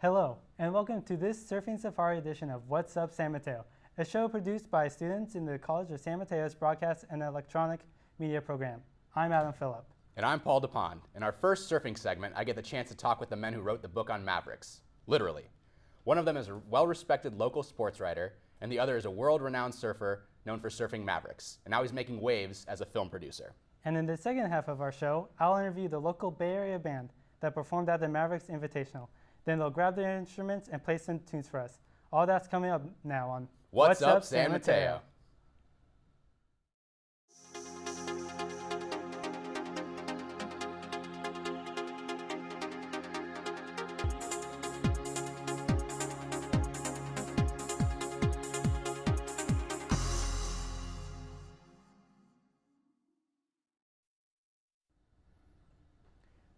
Hello, and welcome to this Surfing Safari edition of What's Up San Mateo, a show produced by students in the College of San Mateo's Broadcast and Electronic Media program. I'm Adam Phillip. And I'm Paul DuPont. In our first surfing segment, I get the chance to talk with the men who wrote the book on Mavericks, literally. One of them is a well-respected local sports writer, and the other is a world-renowned surfer known for surfing Mavericks, and now he's making waves as a film producer. And in the second half of our show, I'll interview the local Bay Area band that performed at the Mavericks Invitational. Then they'll grab their instruments and play some tunes for us. All that's coming up now on What's Up San Mateo?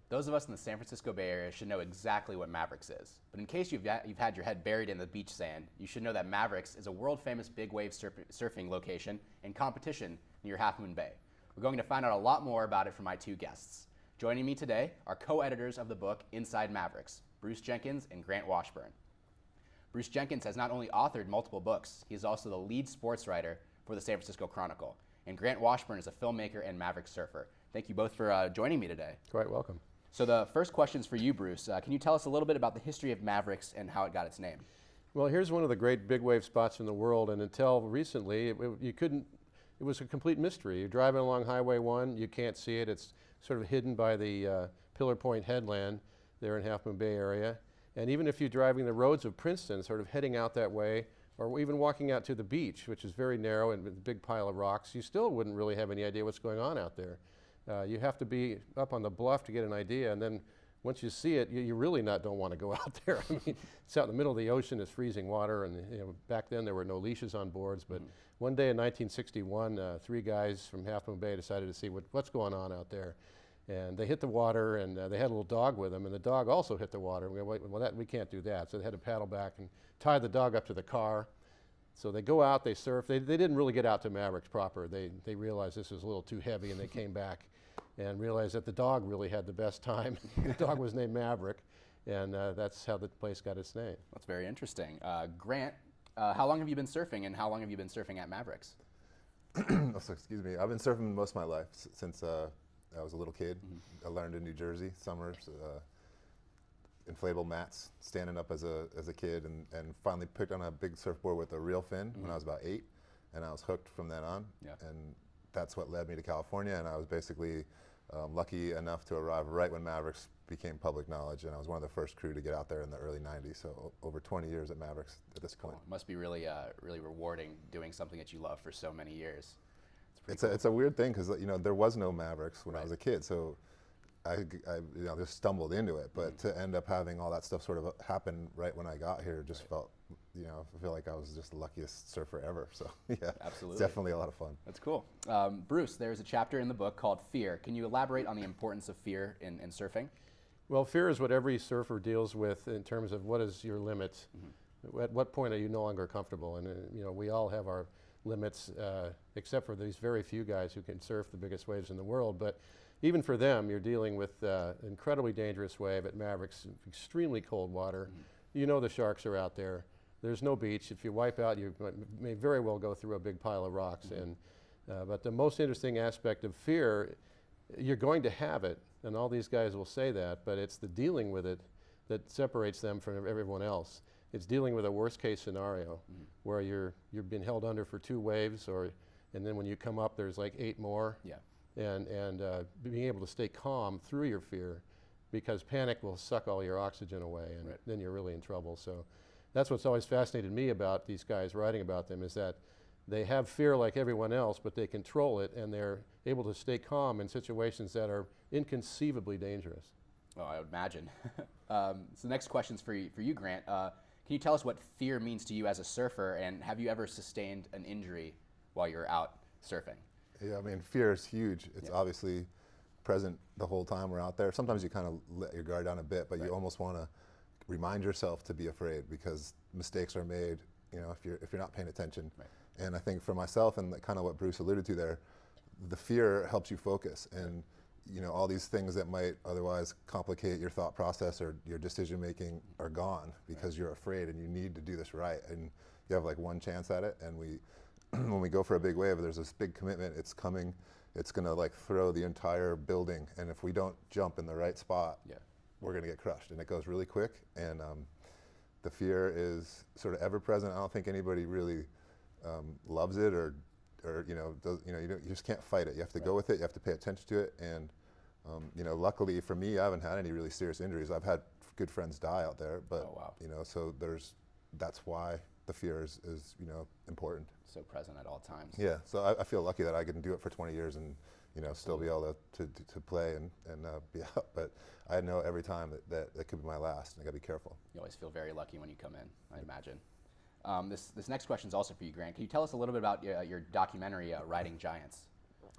Those of us in the San Francisco Bay Area should know exactly what Mavericks is. But in case you've had your head buried in the beach sand, you should know that Mavericks is a world-famous big wave surfing location and competition near Half Moon Bay. We're going to find out a lot more about it from my two guests. Joining me today are co-editors of the book Inside Mavericks, Bruce Jenkins and Grant Washburn. Bruce Jenkins has not only authored multiple books, he is also the lead sports writer for the San Francisco Chronicle. And Grant Washburn is a filmmaker and Maverick surfer. Thank you both for joining me today. Quite welcome. So the first question's for you, Bruce. Can you tell us a little bit about the history of Mavericks and how it got its name? Well, here's one of the great big wave spots in the world, and until recently, it was a complete mystery. You're driving along Highway 1, you can't see it. It's sort of hidden by the Pillar Point headland there in Half Moon Bay area. And even if you're driving the roads of Princeton, sort of heading out that way, or even walking out to the beach, which is very narrow and with a big pile of rocks, you still wouldn't really have any idea what's going on out there. You have to be up on the bluff to get an idea, and then once you see it, you really don't want to go out there. I mean, it's out in the middle of the ocean, it's freezing water, and back then there were no leashes on boards, but one day in 1961, three guys from Half Moon Bay decided to see what's going on out there. And they hit the water, and they had a little dog with them, and the dog also hit the water. We can't do that, so they had to paddle back and tie the dog up to the car. So they go out, they surf. They didn't really get out to Mavericks proper. They realized this was a little too heavy, and they came back and realized that the dog really had the best time. The dog was named Maverick, and that's how the place got its name. That's very interesting. Grant, how long have you been surfing, and how long have you been surfing at Mavericks? Excuse me. I've been surfing most of my life since I was a little kid. I learned in New Jersey, summers, inflatable mats, standing up as a kid, and finally picked on a big surfboard with a real fin when I was about 8, and I was hooked from then on. Yeah. And that's what led me to California, and I was basically lucky enough to arrive right when Mavericks became public knowledge, and I was one of the first crew to get out there in the early 90s, so over 20 years at Mavericks at this point. It must be really rewarding doing something that you love for so many years. It's a weird thing because there was no Mavericks when I was a kid, so I just stumbled into it. But to end up having all that stuff sort of happen right when I got here just felt, I feel like I was just the luckiest surfer ever. So yeah, absolutely, it's definitely a lot of fun. That's cool. Bruce, there's a chapter in the book called Fear. Can you elaborate on the importance of fear in surfing? Well, fear is what every surfer deals with in terms of what is your limits. At what point are you no longer comfortable? And we all have our limits, except for these very few guys who can surf the biggest waves in the world. But even for them, you're dealing with an incredibly dangerous wave at Mavericks, extremely cold water. The sharks are out there. There's no beach. If you wipe out, you may very well go through a big pile of rocks. But the most interesting aspect of fear, you're going to have it, and all these guys will say that, but it's the dealing with it that separates them from everyone else. It's dealing with a worst case scenario where you've been held under for 2 waves, and then when you come up, there's like 8 more. Yeah. And being able to stay calm through your fear, because panic will suck all your oxygen away, and then you're really in trouble. So that's what's always fascinated me about these guys writing about them, is that they have fear like everyone else, but they control it, and they're able to stay calm in situations that are inconceivably dangerous. Oh, I would imagine. So the next question's for you, Grant. Can you tell us what fear means to you as a surfer, and have you ever sustained an injury while you're out surfing? Yeah, I mean, fear is huge. It's obviously present the whole time we're out there. Sometimes you kind of let your guard down a bit, but you almost want to remind yourself to be afraid, because mistakes are made, if you're not paying attention. And I think for myself, and kind of what Bruce alluded to there, the fear helps you focus. And all these things that might otherwise complicate your thought process or your decision making are gone because you're afraid and you need to do this right. And you have like one chance at it. And when we go for a big wave, there's this big commitment. It's coming. It's going to like throw the entire building. And if we don't jump in the right spot, we're going to get crushed. And it goes really quick. And the fear is sort of ever present. I don't think anybody really loves it or you just can't fight it. You have to go with it. You have to pay attention to it. And luckily for me, I haven't had any really serious injuries. I've had good friends die out there, but so that's why the fear is important. So present at all times. Yeah. So I feel lucky that I can do it for 20 years and still be able to play and be out. But I know every time that could be my last, and I got to be careful. You always feel very lucky when you come in, I imagine. This next question is also for you, Grant. Can you tell us a little bit about your documentary, Riding Giants?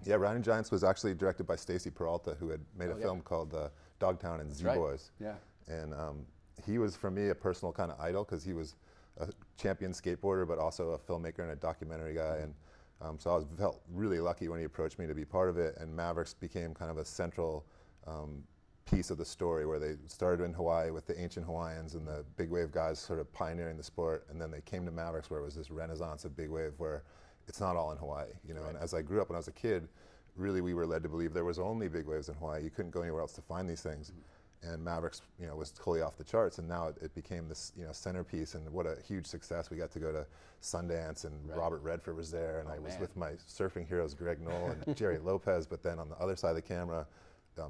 Yeah, Riding Giants was actually directed by Stacy Peralta, who had made a film called Dogtown and Z-Boys. Yeah. And he was, for me, a personal kind of idol because he was a champion skateboarder, but also a filmmaker and a documentary guy. And so I felt really lucky when he approached me to be part of it. And Mavericks became kind of a central piece of the story, where they started in Hawaii with the ancient Hawaiians and the big wave guys sort of pioneering the sport, and then they came to Mavericks, where it was this renaissance of big wave, where it's not all in Hawaii, And as I grew up when I was a kid, really we were led to believe there was only big waves in Hawaii. You couldn't go anywhere else to find these things. And Mavericks, was totally off the charts, and now it became this, centerpiece, and what a huge success. We got to go to Sundance, and Robert Redford was there, and I was with my surfing heroes, Greg Knoll and Jerry Lopez, but then on the other side of the camera,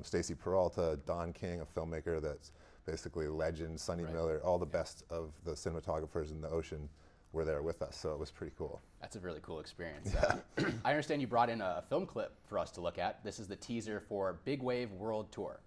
Stacy Peralta, Don King, a filmmaker that's basically legend, Sonny Miller, all the best of the cinematographers in the ocean were there with us, so it was pretty cool. That's a really cool experience. I understand you brought in a film clip for us to look at. This is the teaser for Big Wave World Tour.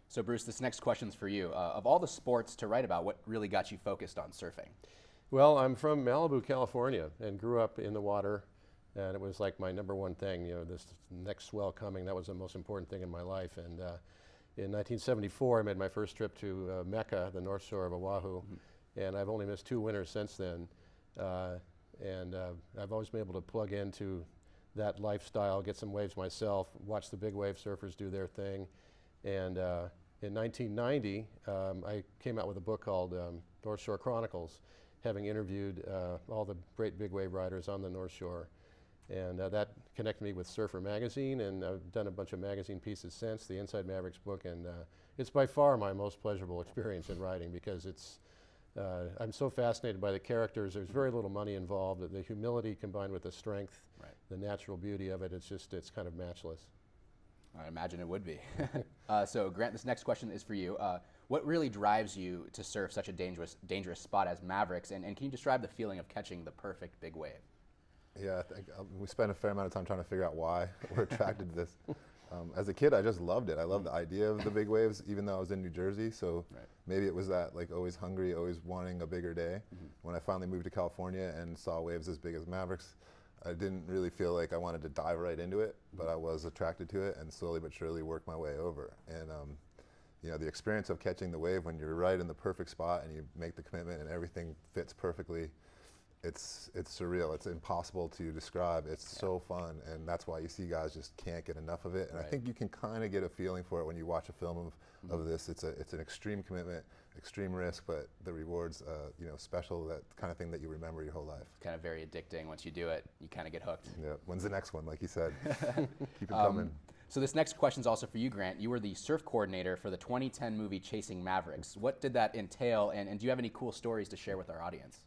So Bruce, this next question's for you. Of all the sports to write about, what really got you focused on surfing? Well, I'm from Malibu, California, and grew up in the water And it was like my number one thing, this next swell coming, that was the most important thing in my life. And in 1974, I made my first trip to Mecca, the north shore of Oahu, and I've only missed 2 winters since then. I've always been able to plug into that lifestyle, get some waves myself, watch the big wave surfers do their thing. And in 1990, I came out with a book called North Shore Chronicles, having interviewed all the great big wave riders on the North Shore. And that connected me with Surfer Magazine, and I've done a bunch of magazine pieces since, the Inside Mavericks book, and it's by far my most pleasurable experience in writing because I'm so fascinated by the characters. There's very little money involved. The humility combined with the strength, the natural beauty of it, it's kind of matchless. I imagine it would be. So Grant, this next question is for you. What really drives you to surf such a dangerous spot as Mavericks, and can you describe the feeling of catching the perfect big wave? Yeah, I think we spent a fair amount of time trying to figure out why we're attracted to this. As a kid, I just loved it. I loved the idea of the big waves, even though I was in New Jersey. So maybe it was that, like, always hungry, always wanting a bigger day. When I finally moved to California and saw waves as big as Mavericks, I didn't really feel like I wanted to dive right into it, but I was attracted to it and slowly but surely worked my way over. And the experience of catching the wave when you're right in the perfect spot and you make the commitment and everything fits perfectly, it's surreal. It's impossible to describe. It's so fun, and that's why you see guys just can't get enough of it. And I think you can kind of get a feeling for it when you watch a film of this. It's an extreme commitment, extreme risk, but the rewards, special. That kind of thing that you remember your whole life. Kind of very addicting. Once you do it, you kind of get hooked. Yeah. When's the next one? Like you said, keep it coming. So this next question is also for you, Grant. You were the surf coordinator for the 2010 movie Chasing Mavericks. What did that entail, and do you have any cool stories to share with our audience?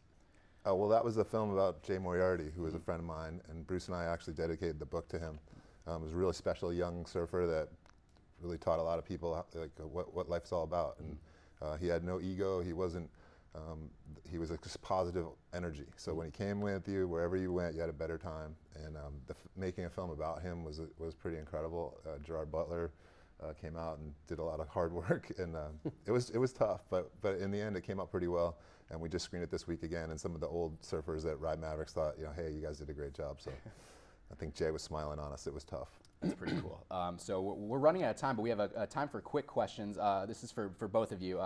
Oh, well, that was a film about Jay Moriarty, who was a friend of mine, and Bruce and I actually dedicated the book to him. He was a really special young surfer that really taught a lot of people what life's all about. And he had no ego. He wasn't. He was just positive energy. So when he came with you, wherever you went, you had a better time. And making a film about him was pretty incredible. Gerard Butler came out and did a lot of hard work, and it was tough, but in the end, it came out pretty well. And we just screened it this week again, and some of the old surfers that ride Mavericks thought, hey, you guys did a great job. So I think Jay was smiling on us. It was tough. That's pretty cool. So we're running out of time, but we have a time for quick questions. This is for both of you.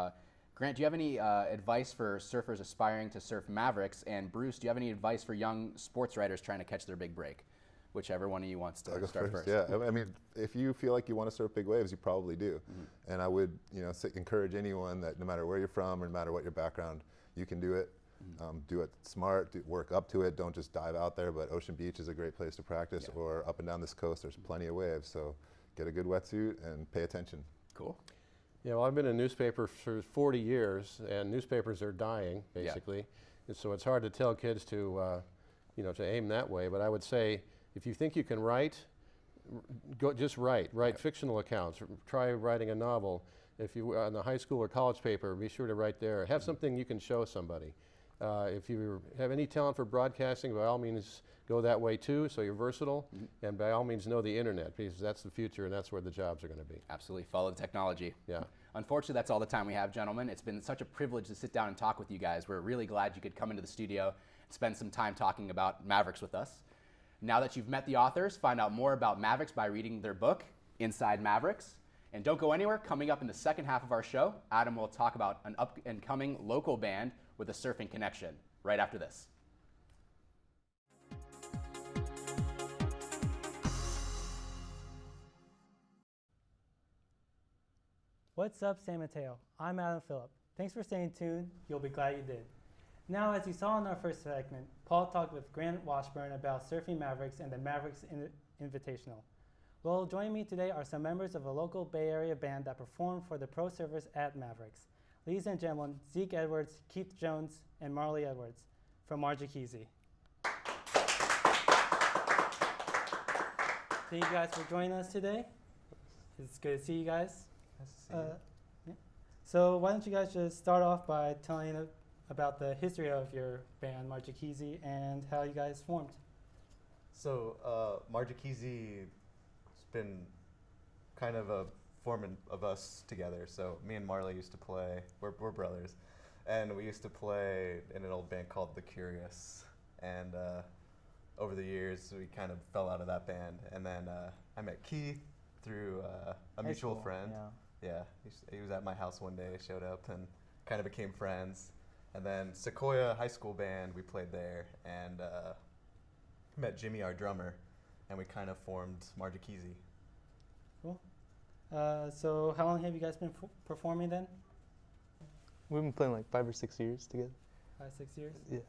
Grant, do you have any advice for surfers aspiring to surf Mavericks? And Bruce, do you have any advice for young sports writers trying to catch their big break? Whichever one of you wants to start first. Yeah, I mean, if you feel like you want to surf big waves, you probably do. And I would, encourage anyone that no matter where you're from or no matter what your background, you can do it. Do it smart, work up to it. Don't just dive out there, but Ocean Beach is a great place to practice, or up and down this coast, there's plenty of waves. So get a good wetsuit and pay attention. Cool. Yeah, well, I've been in newspaper for 40 years, and newspapers are dying, basically. And so it's hard to tell kids to aim that way. But I would say, if you think you can write, just write fictional accounts. Try writing a novel. If you on the high school or college paper, be sure to write there. Have something you can show somebody. If you have any talent for broadcasting, by all means, go that way too, so you're versatile. And by all means, know the internet, because that's the future and that's where the jobs are going to be. Absolutely. Follow the technology. Yeah. Unfortunately, that's all the time we have, gentlemen. It's been such a privilege to sit down and talk with you guys. We're really glad you could come into the studio and spend some time talking about Mavericks with us. Now that you've met the authors, find out more about Mavericks by reading their book, Inside Mavericks. And don't go anywhere. Coming up in the second half of our show, Adam will talk about an up-and-coming local band with a surfing connection right after this. What's up, San Mateo? I'm Adam Phillip. Thanks for staying tuned. You'll be glad you did. Now, as you saw in our first segment, Paul talked with Grant Washburn about surfing Mavericks and the Mavericks Invitational. Well, joining me today are some members of a local Bay Area band that perform for the pro surfers at Mavericks. Ladies and gentlemen, Zeke Edwards, Keith Jones, and Marley Edwards from Marjackese. Thank you guys for joining us today. It's good to see you guys. Nice to see you. So why don't you guys just start off by telling about the history of your band, Marjackese, and how you guys formed. So Marjackese been kind of a forming of us together. So me and Marley used to play, we're brothers, and we used to play in an old band called The Curious. And over the years, we kind of fell out of that band. And then I met Keith through a High mutual school, friend. Yeah, he was at my house one day, showed up, and kind of became friends. And then Sequoia High School Band, we played there, and met Jimmy, our drummer, and we kind of formed Marjakizi. Cool. So how long have you guys been performing then? We've been playing like 5 or 6 years together. 5, 6 years? Yeah.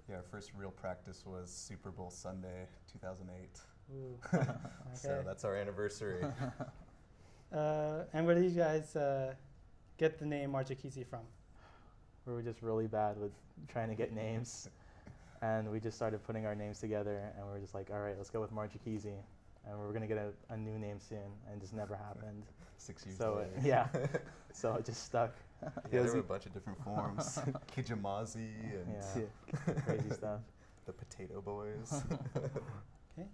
Yeah, our first real practice was Super Bowl Sunday, 2008. Ooh. Okay. So that's our anniversary. And where did you guys get the name Marjakizi from? We were just really bad with trying to get names, and we just started putting our names together, and we were just like, all right, let's go with Marjakizi, and we were gonna get a new name soon, and it just never happened. 6 years So later. yeah, so it just stuck. Yeah, Yeah, there were a Z- bunch of different forms. Kijamazi and Yeah, crazy stuff. the Potato Boys. Okay.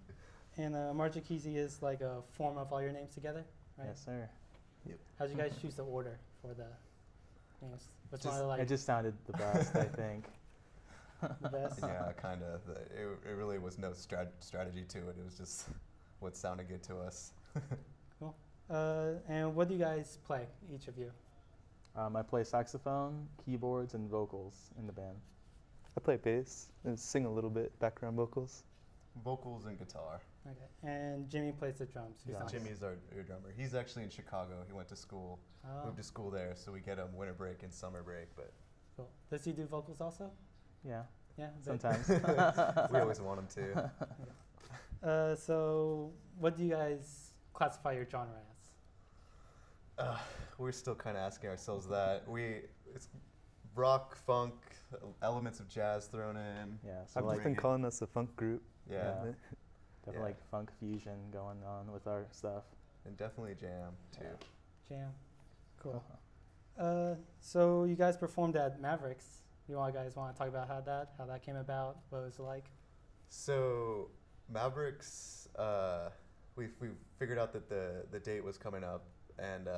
And Marjakizi is like a form of all your names together, right? Yes, sir. How'd you guys choose the order for the names? Which one Just- are like It just sounded the best, I think. the best? Yeah, kind of. It really was no strategy to it. It was just what sounded good to us. And what do you guys play, each of you? I play saxophone, keyboards, and vocals in the band. I play bass and sing a little bit, background vocals. Vocals and guitar. Okay. And Jimmy plays the drums. Who Yeah. sounds- Jimmy's our drummer. He's actually in Chicago. He went to school, Oh, moved to school there, so we get him winter break and summer break. But cool. Does he do vocals also? Yeah, Yeah. a bit? sometimes. we always want him to. So what do you guys classify your genre as? We're still kind of asking ourselves that. It's rock, funk, elements of jazz thrown in. Yeah, so I've like just been calling us a funk group. Yeah, Yeah. definitely Yeah. like funk fusion going on with our stuff. and definitely jam too. Jam. Cool. So you guys performed at Mavericks. You guys want to talk about how that came about? What it was like? So Mavericks, we figured out that the date was coming up, and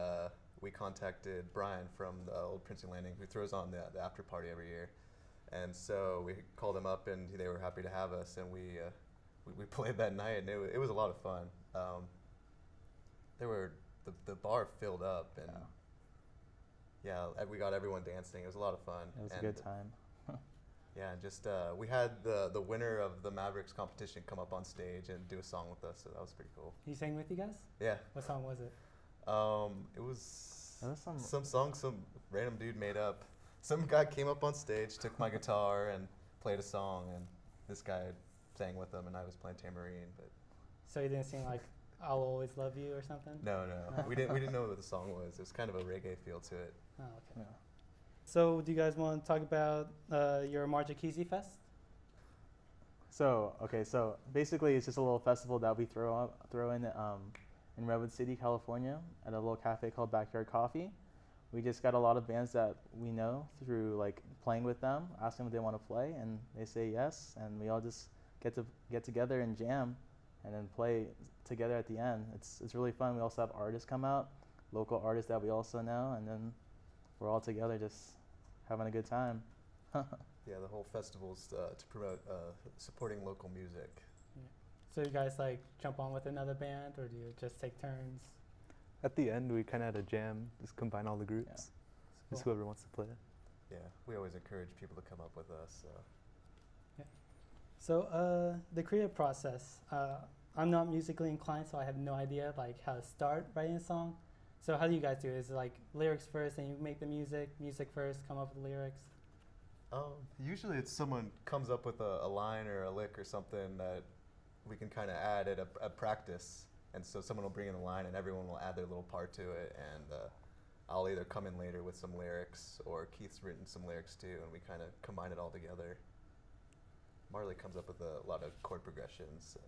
we contacted Brian from the old Princey Landing, who throws on the after party every year. And so we called them up, and they were happy to have us, and we played that night, and it was a lot of fun. The bar filled up, and we got everyone dancing. It was a lot of fun. It was a And, good time. Yeah, and just we had the winner of the Mavericks competition come up on stage and do a song with us, so that was pretty cool. He sang with you guys? Yeah, What song was it? it was There was some- some song some random dude made up. Some guy came up on stage, took my guitar, and played a song, and this guy sang with him, and I was playing tambourine. But So you didn't sing like "I'll Always Love You" or something? no, we didn't know what the song was. It was kind of a reggae feel to it. Oh, okay. Yeah. So do you guys want to talk about your Marjakizi Fest? So basically it's just a little festival that we throw in Redwood City, California, at a little cafe called Backyard Coffee. We just got a lot of bands that we know through like playing with them, asking if they want to play, and they say yes, and we all just get together and jam, and then play together at the end. It's really fun. We also have artists come out, local artists that we also know, and then we're all together just having a good time. Yeah, the whole festival's to promote supporting local music. So you guys like jump on with another band, or do you just take turns? At the end, we kind of had a jam, just combine all the groups. Just Cool. whoever wants to play. Yeah, we always encourage people to come up with us. So the creative process. I'm not musically inclined, so I have no idea like how to start writing a song. So how do you guys do it? Is it like lyrics first, and you make the music first, come up with lyrics? Usually it's someone comes up with a line or a lick or something that we can kind of add at a practice. And so someone will bring in a line and everyone will add their little part to it. And I'll either come in later with some lyrics, or Keith's written some lyrics too, and we kind of combine it all together. Marley comes up with a lot of chord progressions. So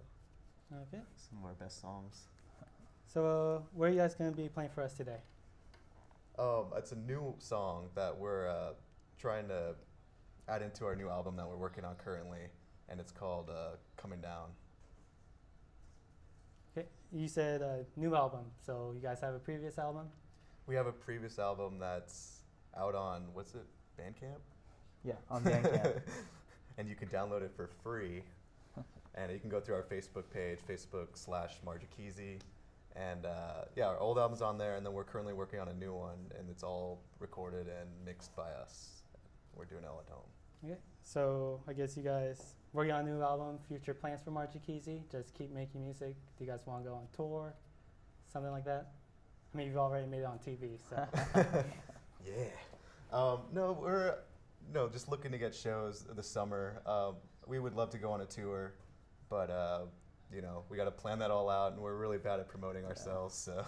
Okay. some of our best songs. So where are you guys going to be playing for us today? It's a new song that we're trying to add into our new album that we're working on currently, and it's called Coming Down. Okay. You said new album. So you guys have a previous album? We have a previous album that's out on, what's it, Bandcamp? Yeah, on Bandcamp. And you can download it for free. And you can go through our Facebook page, Facebook.com/Marjakese. And yeah, our old album's on there, and then we're currently working on a new one, and it's all recorded and mixed by us. We're doing it all at home. Okay. So I guess you guys working on a new album, future plans for Marjakese? Just keep making music? Do you guys want to go on tour? Something like that? I mean, you've already made it on TV, so. Yeah. No, we're just looking to get shows this summer. We would love to go on a tour, but you know, we got to plan that all out, and we're really bad at promoting ourselves. So,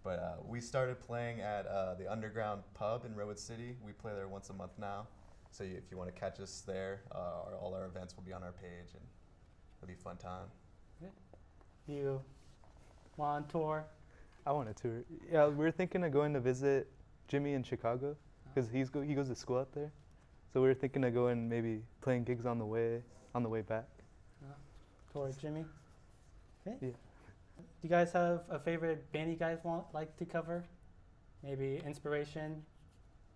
but we started playing at the Underground Pub in Redwood City. We play there once a month now. So if you want to catch us there, all our events will be on our page, and it'll be a fun time. You want on tour? I want a tour. Yeah, we're thinking of going to visit Jimmy in Chicago because he goes to school out there. So we were thinking of going maybe playing gigs on the way back. Tour with Jimmy? Okay. Yeah. Do you guys have a favorite band you guys like to cover? Maybe inspiration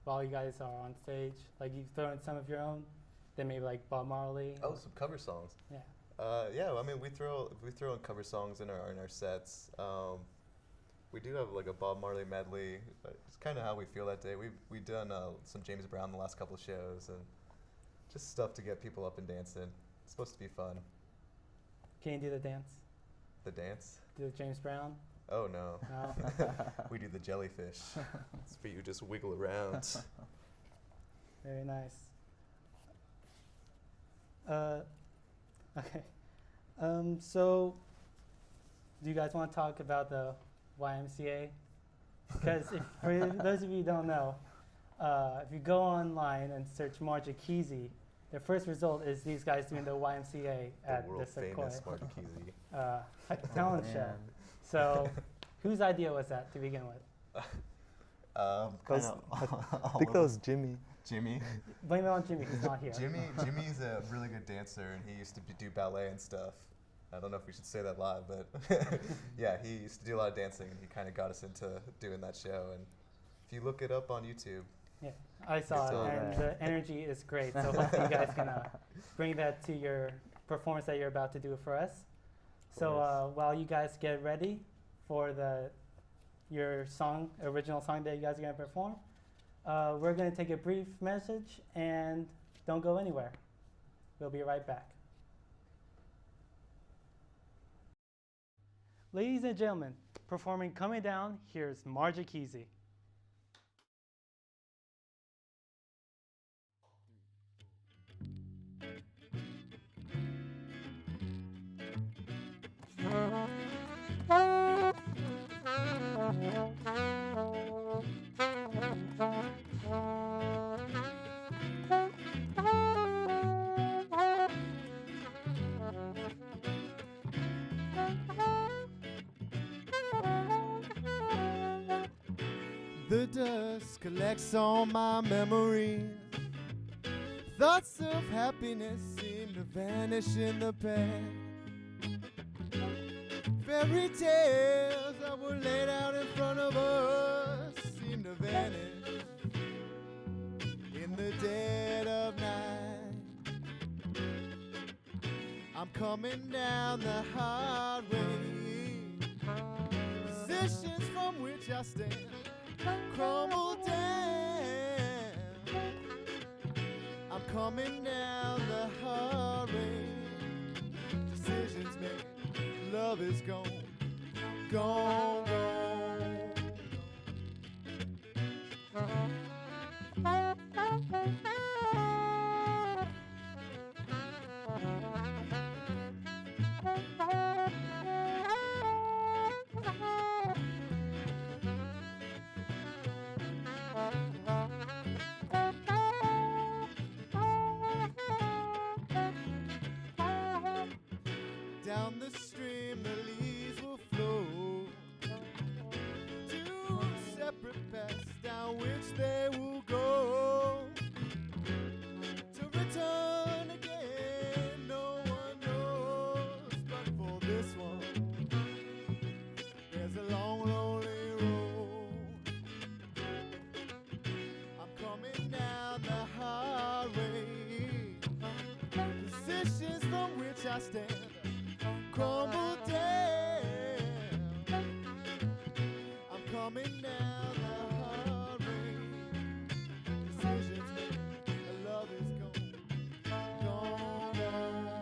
while you guys are on stage? Like you throw in some of your own, then maybe like Bob Marley? Oh, some cover songs. Yeah. Yeah, I mean, we throw in cover songs in our sets. We do have like a Bob Marley medley. It's kind of how we feel that day. We've done some James Brown the last couple of shows, and just stuff to get people up and dancing. It's supposed to be fun. Can you do the dance? The dance? Do the James Brown? Oh no. No? We do the jellyfish. It's for you just wiggle around. Very nice. Okay. So, do you guys want to talk about the YMCA? Because for those of you who don't know, if you go online and search Marjakese, the first result is these guys doing the YMCA at the world the Sequoia famous Marjakese. talent show. Man. So, whose idea was that to begin with? I think that was Jimmy. Jimmy. Blame it on Jimmy, he's not here. Jimmy's a really good dancer, and he used to do ballet and stuff. I don't know if we should say that live, but yeah, he used to do a lot of dancing, and he kind of got us into doing that show. And if you look it up on YouTube, Yeah, I saw It's all it, and there. the energy is great. So hopefully you guys can bring that to your performance that you're about to do for us. So while you guys get ready for your original song that you guys are going to perform, we're going to take a brief message, and don't go anywhere. We'll be right back. Ladies and gentlemen, performing Coming Down, here's Marjakese. The dust collects all my memories. Thoughts of happiness seem to vanish in the past. Fairy tales that were laid out in front of us seem to vanish in the dead of night. I'm coming down the highway. Positions from which I stand crumble down. I'm coming down the highway. Decisions made, love is gone, gone, down the stream the leaves will flow. Two separate paths down which they will go. To return again, no one knows. But for this one, there's a long, lonely road. I'm coming down the highway. Positions from which watch I stand crumble down. I'm coming now, the hurry. Decisions made, love is gone, gone, gone.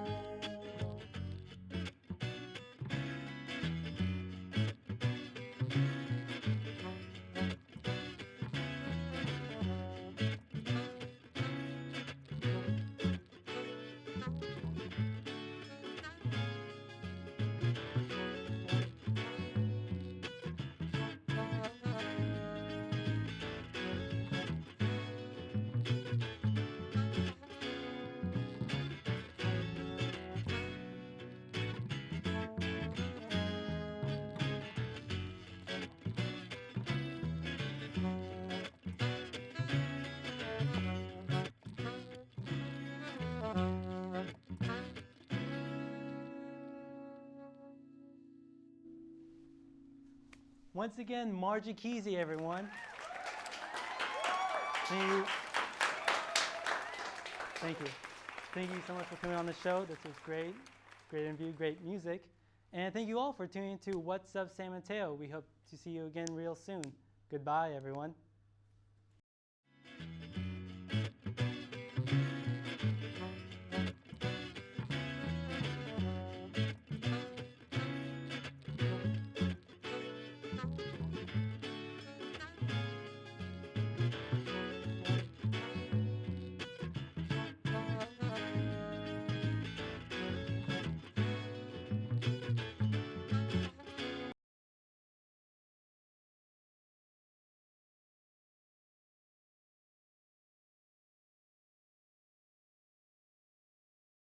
Once again, Margie Kesey, everyone. Thank you. Thank you. Thank you so much for coming on the show. This was great. Great interview, great music. And thank you all for tuning in to What's Up San Mateo. We hope to see you again real soon. Goodbye, everyone.